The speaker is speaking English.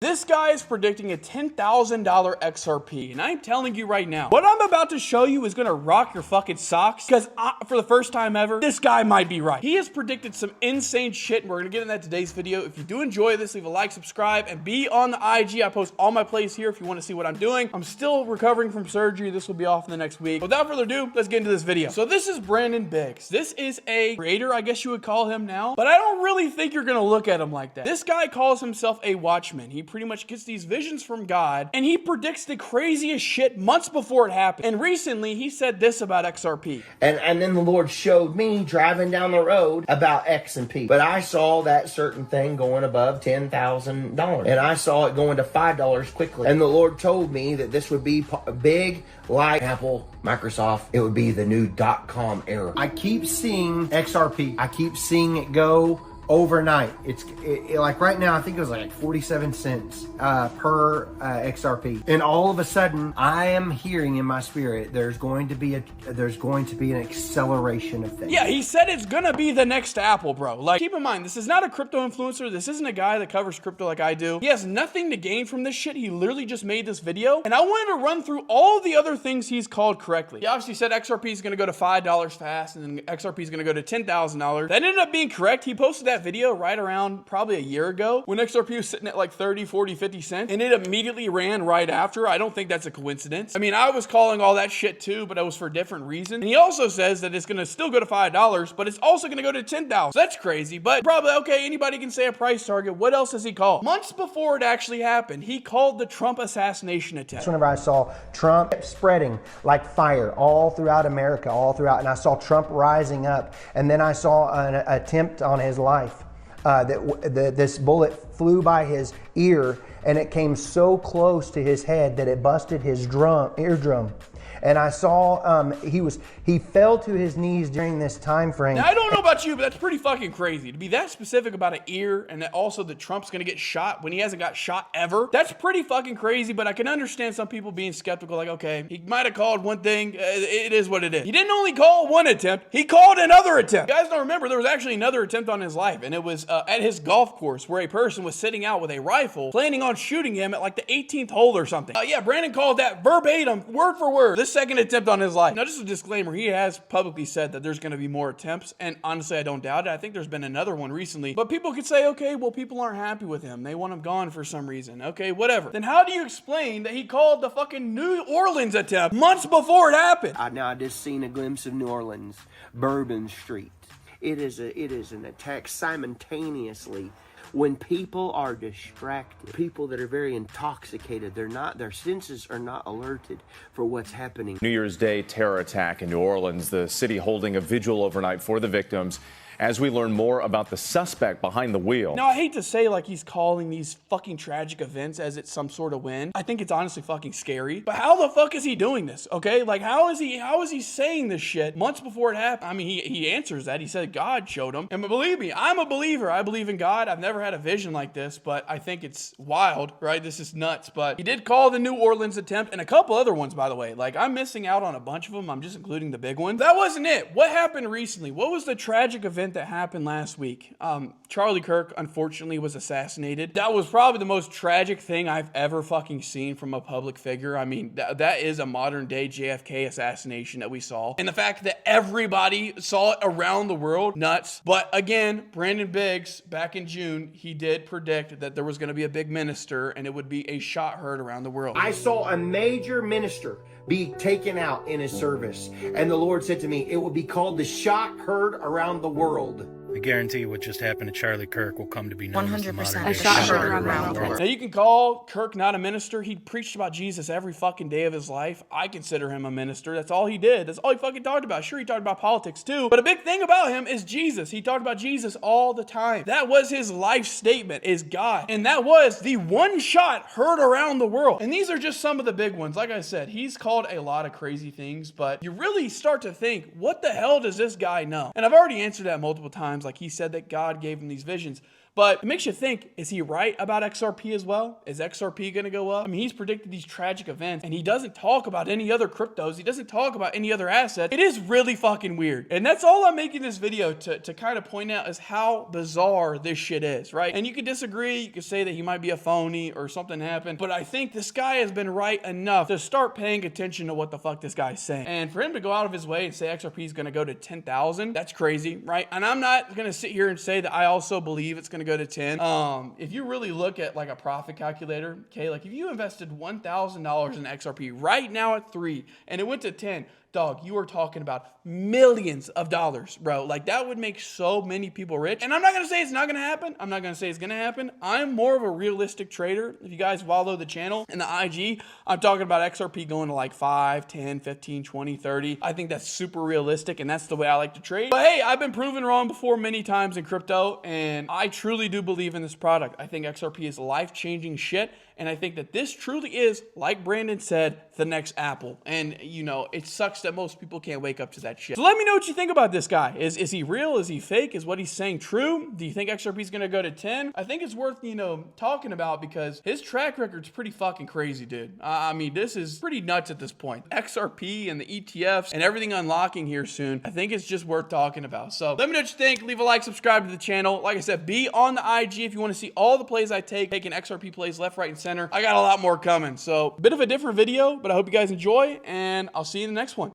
This guy is predicting a $10,000 XRP, and I'm telling you right now, what I'm about to show you is gonna rock your fucking socks, because for the first time ever, this guy might be right. He has predicted some insane shit, and we're gonna get into that today's video. If you do enjoy this, leave a like, subscribe, and be on the IG. I post all my plays here if you want to see what I'm doing. I'm still recovering from surgery. This will be off in the next week. Without further ado, let's get into this video. So this is Brandon Biggs. This is a creator, I guess you would call him now, but I don't really think you're gonna look at him like that. This guy calls himself a watchman. He pretty much gets these visions from God, and he predicts the craziest shit months before it happened. And recently, he said this about XRP. And then the Lord showed me driving down the road about X and P. But I saw that certain thing going above $10,000. And I saw it going to $5 quickly. And the Lord told me that this would be big like Apple, Microsoft. It would be the new .com era. I keep seeing XRP. I keep seeing it go overnight. It's like right now, I think it was like 47 cents per XRP. And all of a sudden, I am hearing in my spirit, there's going to be an acceleration of things. Yeah, he said it's gonna be the next Apple, bro. Like, keep in mind, this is not a crypto influencer. This isn't a guy that covers crypto like I do. He has nothing to gain from this shit. He literally just made this video. And I wanted to run through all the other things he's called correctly. He obviously said XRP is gonna go to $5 fast, and then XRP is gonna go to $10,000. That ended up being correct. He posted that video right around probably a year ago when XRP was sitting at like 30, 40, 50 cents, and it immediately ran right after. I don't think that's a coincidence. I mean, I was calling all that shit too, but it was for different reasons. And he also says that it's gonna still go to $5, but it's also gonna go to $10,000. So that's crazy, but probably, okay, anybody can say a price target. What else has he called? Months before it actually happened, he called the Trump assassination attempt. Whenever I saw Trump spreading like fire all throughout America, and I saw Trump rising up, and then I saw an attempt on his life. This bullet flew by his ear, and it came so close to his head that it busted his eardrum. And I saw he fell to his knees during this time frame. Now, I don't know about you, but that's pretty fucking crazy. To be that specific about an ear, and that also that Trump's gonna get shot when he hasn't got shot ever, that's pretty fucking crazy, but I can understand some people being skeptical, like, okay, he might have called one thing, it is what it is. He didn't only call one attempt, he called another attempt. You guys don't remember, there was actually another attempt on his life, and it was at his golf course where a person was sitting out with a rifle, planning on shooting him at like the 18th hole or something. Yeah, Brandon called that verbatim, word for word. This second attempt on his life. Now, just a disclaimer, he has publicly said that there's going to be more attempts, and honestly, I don't doubt it. I think there's been another one recently, but people could say, okay, well, people aren't happy with him. They want him gone for some reason. Okay, whatever. Then how do you explain that he called the fucking New Orleans attempt months before it happened? I just seen a glimpse of New Orleans, Bourbon Street. It is an attack simultaneously. When people are distracted, people that are very intoxicated, their senses are not alerted for what's happening. New Year's Day terror attack in New Orleans, the city holding a vigil overnight for the victims as we learn more about the suspect behind the wheel. Now, I hate to say like he's calling these fucking tragic events as it's some sort of win. I think it's honestly fucking scary. But how the fuck is he doing this? Okay, like how is he saying this shit months before it happened? I mean, he answers that. He said God showed him. And believe me, I'm a believer. I believe in God. I've never had a vision like this, but I think it's wild, right? This is nuts. But he did call the New Orleans attempt and a couple other ones, by the way. Like, I'm missing out on a bunch of them. I'm just including the big ones. That wasn't it. What happened recently? What was the tragic event that happened last week? Charlie Kirk, unfortunately, was assassinated. That was probably the most tragic thing I've ever fucking seen from a public figure. I mean, that is a modern day JFK assassination that we saw. And the fact that everybody saw it around the world, nuts. But again, Brandon Biggs, back in June, he did predict that there was going to be a big minister and it would be a shot heard around the world. I saw a major minister be taken out in his service. And the Lord said to me, it will be called the shot heard around the world. I guarantee what just happened to Charlie Kirk will come to be known as the modern day shot heard around the world. Now, you can call Kirk not a minister. He preached about Jesus every fucking day of his life. I consider him a minister. That's all he did. That's all he fucking talked about. Sure, he talked about politics too, but a big thing about him is Jesus. He talked about Jesus all the time. That was his life statement, is God. And that was the one shot heard around the world. And these are just some of the big ones. Like I said, he's called a lot of crazy things, but you really start to think, what the hell does this guy know? And I've already answered that multiple times. Like, he said that God gave him these visions. But it makes you think, is he right about XRP as well? Is XRP going to go up? I mean, he's predicted these tragic events and he doesn't talk about any other cryptos. He doesn't talk about any other assets. It is really fucking weird. And that's all I'm making this video to kind of point out is how bizarre this shit is, right? And you could disagree. You could say that he might be a phony or something happened. But I think this guy has been right enough to start paying attention to what the fuck this guy's saying. And for him to go out of his way and say XRP is going to go to 10,000, that's crazy, right? And I'm not going to sit here and say that I also believe it's going to go to 10. If you really look at like a profit calculator, okay, like if you invested $1,000 in XRP right now at 3 and it went to 10, dog, you are talking about millions of dollars, bro. Like that would make so many people rich. And I'm not going to say it's not going to happen. I'm not going to say it's going to happen. I'm more of a realistic trader. If you guys follow the channel and the IG, I'm talking about XRP going to like 5, 10, 15, 20, 30. I think that's super realistic and that's the way I like to trade. But hey, I've been proven wrong before many times in crypto and I truly do believe in this product. I think XRP is life-changing shit. And I think that this truly is, like Brandon said, the next Apple. And, you know, it sucks that most people can't wake up to that shit. So let me know what you think about this guy. Is he real? Is he fake? Is what he's saying true? Do you think XRP is going to go to 10? I think it's worth, you know, talking about because his track record's pretty fucking crazy, dude. I mean, this is pretty nuts at this point. XRP and the ETFs and everything unlocking here soon. I think it's just worth talking about. So let me know what you think. Leave a like, subscribe to the channel. Like I said, be on the IG if you want to see all the plays I take, taking XRP plays left, right, and center. I got a lot more coming. So a bit of a different video, but I hope you guys enjoy and I'll see you in the next one.